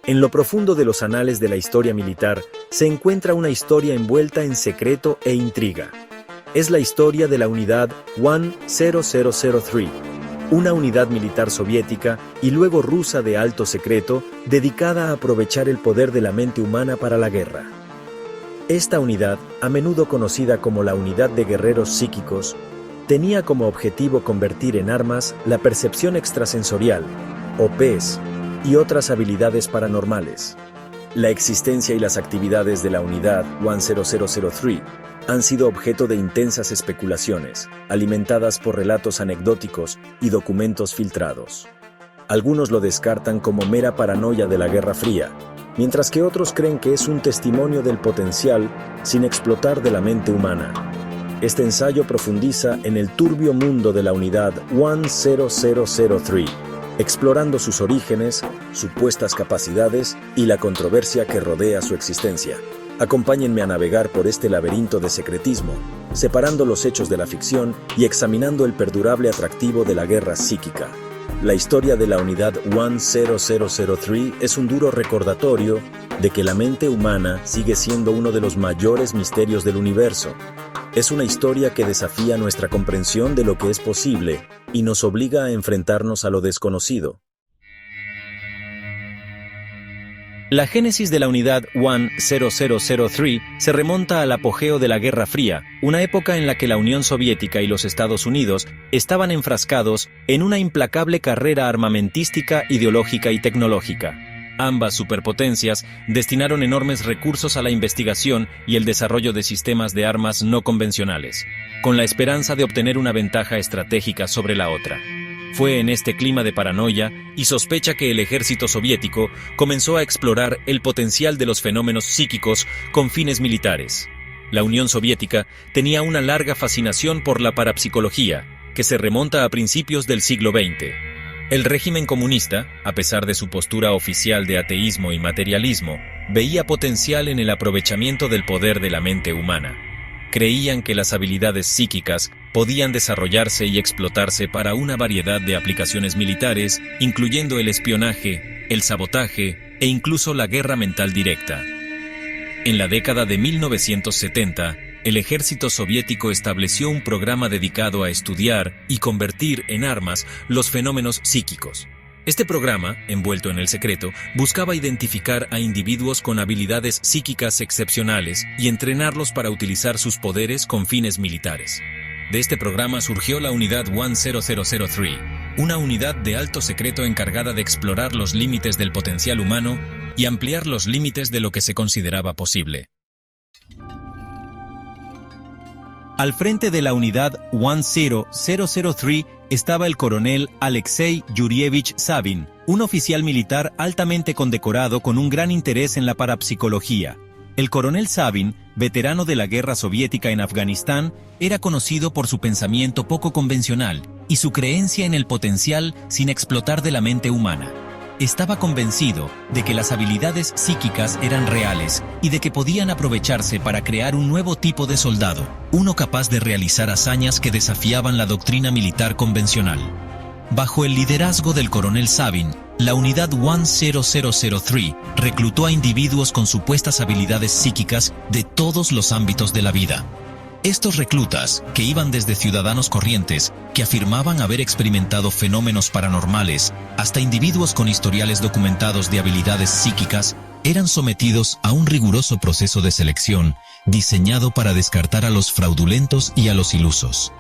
En lo profundo de los anales de la historia militar se encuentra una historia envuelta en secreto e intriga. Es la historia de la unidad 10003, una unidad militar soviética y luego rusa de alto secreto dedicada a aprovechar el poder de la mente humana para la guerra. Esta unidad, a menudo conocida como la Unidad de Guerreros Psíquicos, tenía como objetivo convertir en armas la percepción extrasensorial, o PES, y otras habilidades paranormales. La existencia y las actividades de la Unidad 10003 han sido objeto de intensas especulaciones, alimentadas por relatos anecdóticos y documentos filtrados. Algunos lo descartan como mera paranoia de la Guerra Fría, mientras que otros creen que es un testimonio del potencial sin explotar de la mente humana. Este ensayo profundiza en el turbio mundo de la Unidad 10003, explorando sus orígenes, supuestas capacidades y la controversia que rodea su existencia. Acompáñenme a navegar por este laberinto de secretismo, separando los hechos de la ficción y examinando el perdurable atractivo de la guerra psíquica. La historia de la Unidad 10003 es un duro recordatorio de que la mente humana sigue siendo uno de los mayores misterios del universo. Es una historia que desafía nuestra comprensión de lo que es posible y nos obliga a enfrentarnos a lo desconocido. La génesis de la Unidad 10003 se remonta al apogeo de la Guerra Fría, una época en la que la Unión Soviética y los Estados Unidos estaban enfrascados en una implacable carrera armamentística, ideológica y tecnológica. Ambas superpotencias destinaron enormes recursos a la investigación y el desarrollo de sistemas de armas no convencionales, con la esperanza de obtener una ventaja estratégica sobre la otra. Fue en este clima de paranoia y sospecha que el ejército soviético comenzó a explorar el potencial de los fenómenos psíquicos con fines militares. La Unión Soviética tenía una larga fascinación por la parapsicología, que se remonta a principios del siglo XX. El régimen comunista, a pesar de su postura oficial de ateísmo y materialismo, veía potencial en el aprovechamiento del poder de la mente humana. Creían que las habilidades psíquicas podían desarrollarse y explotarse para una variedad de aplicaciones militares, incluyendo el espionaje, el sabotaje e incluso la guerra mental directa. En la década de 1970, el ejército soviético estableció un programa dedicado a estudiar y convertir en armas los fenómenos psíquicos. Este programa, envuelto en el secreto, buscaba identificar a individuos con habilidades psíquicas excepcionales y entrenarlos para utilizar sus poderes con fines militares. De este programa surgió la Unidad 10003, una unidad de alto secreto encargada de explorar los límites del potencial humano y ampliar los límites de lo que se consideraba posible. Al frente de la Unidad 10003 estaba el coronel Alexei Yurievich Savin, un oficial militar altamente condecorado con un gran interés en la parapsicología. El coronel Savin, veterano de la guerra soviética en Afganistán, era conocido por su pensamiento poco convencional y su creencia en el potencial sin explotar de la mente humana. Estaba convencido de que las habilidades psíquicas eran reales y de que podían aprovecharse para crear un nuevo tipo de soldado, uno capaz de realizar hazañas que desafiaban la doctrina militar convencional. Bajo el liderazgo del coronel Savin, la Unidad 10003 reclutó a individuos con supuestas habilidades psíquicas de todos los ámbitos de la vida. Estos reclutas, que iban desde ciudadanos corrientes, que afirmaban haber experimentado fenómenos paranormales, hasta individuos con historiales documentados de habilidades psíquicas, eran sometidos a un riguroso proceso de selección diseñado para descartar a los fraudulentos y a los ilusos.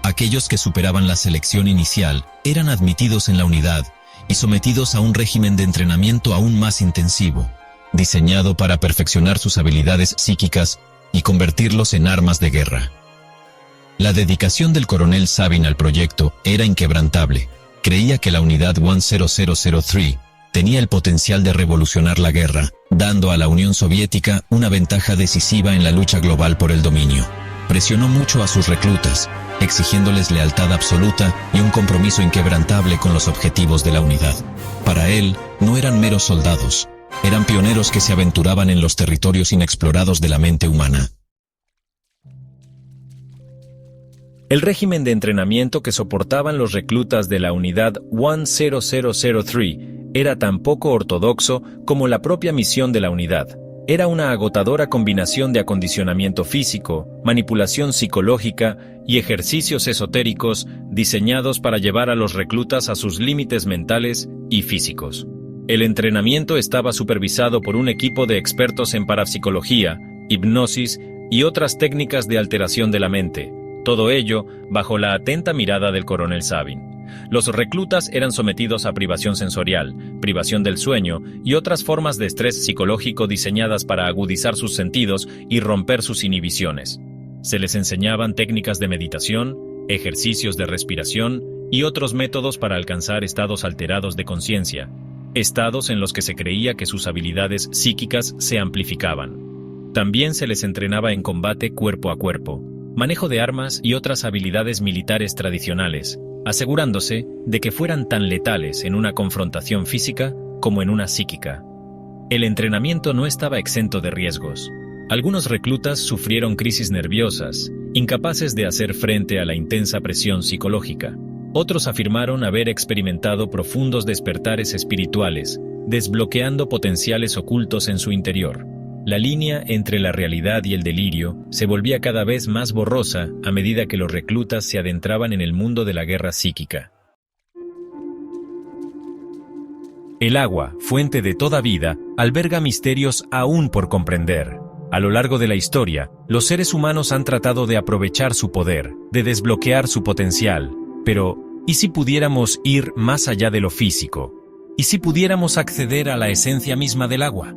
Aquellos que superaban la selección inicial eran admitidos en la unidad y sometidos a un régimen de entrenamiento aún más intensivo, diseñado para perfeccionar sus habilidades psíquicas y convertirlos en armas de guerra. La dedicación del coronel Savin al proyecto era inquebrantable. Creía que la Unidad 10003 tenía el potencial de revolucionar la guerra, dando a la Unión Soviética una ventaja decisiva en la lucha global por el dominio. Presionó mucho a sus reclutas, exigiéndoles lealtad absoluta y un compromiso inquebrantable con los objetivos de la unidad. Para él, no eran meros soldados. Eran pioneros que se aventuraban en los territorios inexplorados de la mente humana. El régimen de entrenamiento que soportaban los reclutas de la Unidad 10003 era tan poco ortodoxo como la propia misión de la unidad. Era una agotadora combinación de acondicionamiento físico, manipulación psicológica y ejercicios esotéricos diseñados para llevar a los reclutas a sus límites mentales y físicos. El entrenamiento estaba supervisado por un equipo de expertos en parapsicología, hipnosis y otras técnicas de alteración de la mente, todo ello bajo la atenta mirada del coronel Sabin. Los reclutas eran sometidos a privación sensorial, privación del sueño y otras formas de estrés psicológico diseñadas para agudizar sus sentidos y romper sus inhibiciones. Se les enseñaban técnicas de meditación, ejercicios de respiración y otros métodos para alcanzar estados alterados de conciencia, estados en los que se creía que sus habilidades psíquicas se amplificaban. También se les entrenaba en combate cuerpo a cuerpo, manejo de armas y otras habilidades militares tradicionales, asegurándose de que fueran tan letales en una confrontación física como en una psíquica. El entrenamiento no estaba exento de riesgos. Algunos reclutas sufrieron crisis nerviosas, incapaces de hacer frente a la intensa presión psicológica. Otros afirmaron haber experimentado profundos despertares espirituales, desbloqueando potenciales ocultos en su interior. La línea entre la realidad y el delirio se volvía cada vez más borrosa a medida que los reclutas se adentraban en el mundo de la guerra psíquica. El agua, fuente de toda vida, alberga misterios aún por comprender. A lo largo de la historia, los seres humanos han tratado de aprovechar su poder, de desbloquear su potencial. Pero, ¿y si pudiéramos ir más allá de lo físico? ¿Y si pudiéramos acceder a la esencia misma del agua?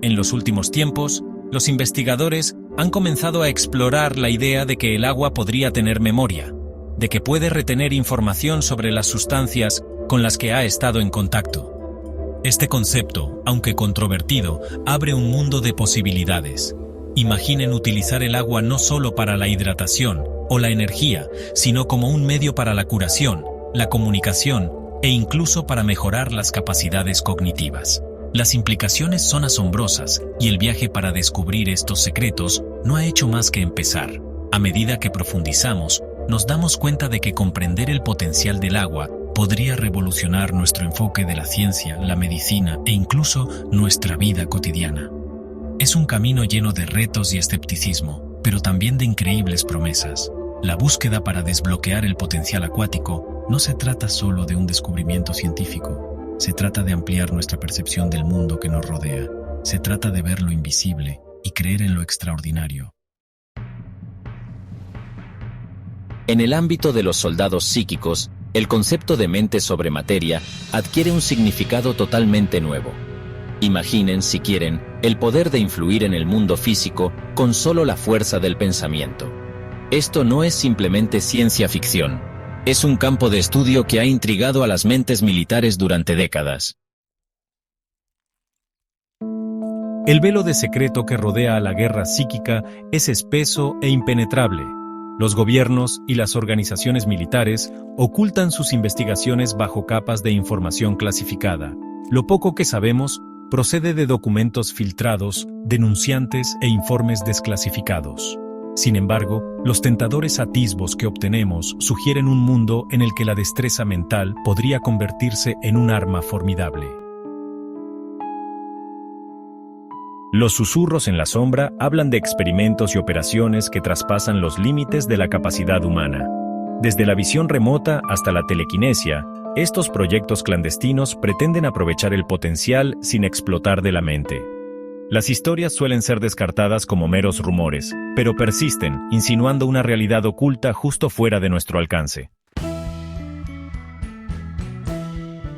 En los últimos tiempos, los investigadores han comenzado a explorar la idea de que el agua podría tener memoria, de que puede retener información sobre las sustancias con las que ha estado en contacto. Este concepto, aunque controvertido, abre un mundo de posibilidades. Imaginen utilizar el agua no solo para la hidratación o la energía, sino como un medio para la curación, la comunicación e incluso para mejorar las capacidades cognitivas. Las implicaciones son asombrosas y el viaje para descubrir estos secretos no ha hecho más que empezar. A medida que profundizamos, nos damos cuenta de que comprender el potencial del agua podría revolucionar nuestro enfoque de la ciencia, la medicina e incluso nuestra vida cotidiana. Es un camino lleno de retos y escepticismo, pero también de increíbles promesas. La búsqueda para desbloquear el potencial acuático no se trata solo de un descubrimiento científico. Se trata de ampliar nuestra percepción del mundo que nos rodea. Se trata de ver lo invisible y creer en lo extraordinario. En el ámbito de los soldados psíquicos, el concepto de mente sobre materia adquiere un significado totalmente nuevo. Imaginen, si quieren, el poder de influir en el mundo físico con solo la fuerza del pensamiento. Esto no es simplemente ciencia ficción. Es un campo de estudio que ha intrigado a las mentes militares durante décadas. El velo de secreto que rodea a la guerra psíquica es espeso e impenetrable. Los gobiernos y las organizaciones militares ocultan sus investigaciones bajo capas de información clasificada. Lo poco que sabemos procede de documentos filtrados, denunciantes e informes desclasificados. Sin embargo, los tentadores atisbos que obtenemos sugieren un mundo en el que la destreza mental podría convertirse en un arma formidable. Los susurros en la sombra hablan de experimentos y operaciones que traspasan los límites de la capacidad humana. Desde la visión remota hasta la telequinesia, estos proyectos clandestinos pretenden aprovechar el potencial sin explotar de la mente. Las historias suelen ser descartadas como meros rumores, pero persisten, insinuando una realidad oculta justo fuera de nuestro alcance.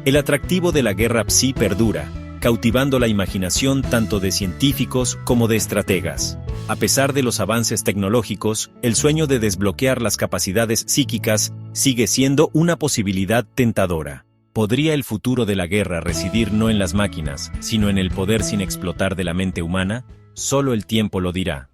El atractivo de la guerra psi perdura, cautivando la imaginación tanto de científicos como de estrategas. A pesar de los avances tecnológicos, el sueño de desbloquear las capacidades psíquicas sigue siendo una posibilidad tentadora. ¿Podría el futuro de la guerra residir no en las máquinas, sino en el poder sin explotar de la mente humana? Solo el tiempo lo dirá.